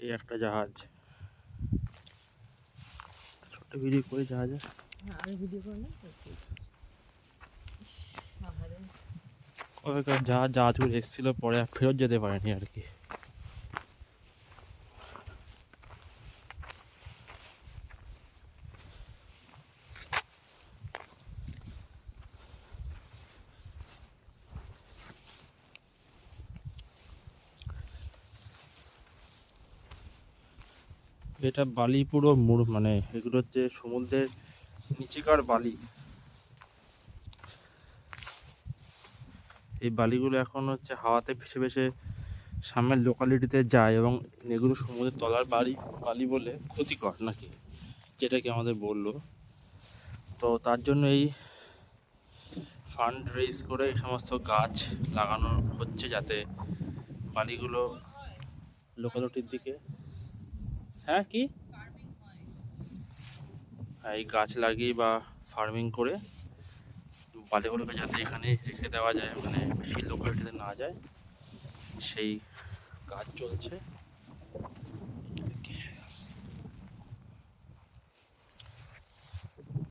এই একটা জাহাজ, ছোট্ট ভিডিও করে জাহাজে জাহাজগুলো এসেছিল, পরে আর ফেরত যেতে পারেনি আর কি। এটা বালি পুরো মানে এগুলো হচ্ছে সমুদ্রের নিচেকার বালি। এই বালিগুলো এখন হচ্ছে হাওয়াতে ভেসে ভেসে সামনের লোকালিটিতে যায় এবং এগুলো সমুদ্রের তলার বালি বলে ক্ষতিকর নাকি, যেটা কি আমাদের বললো। তো তার জন্য এই ফান্ড রেজ করে এই সমস্ত গাছ লাগানো হচ্ছে, যাতে বালিগুলো লোকালিটির দিকে, হ্যাঁ কি এই গাছ লাগিয়ে বা ফার্মিং করে বালিগুলোকে যাতে এখানে রেখে দেওয়া যায়, মানে বেশি লোকালিটিতে না যায়, সেই কাজ চলছে।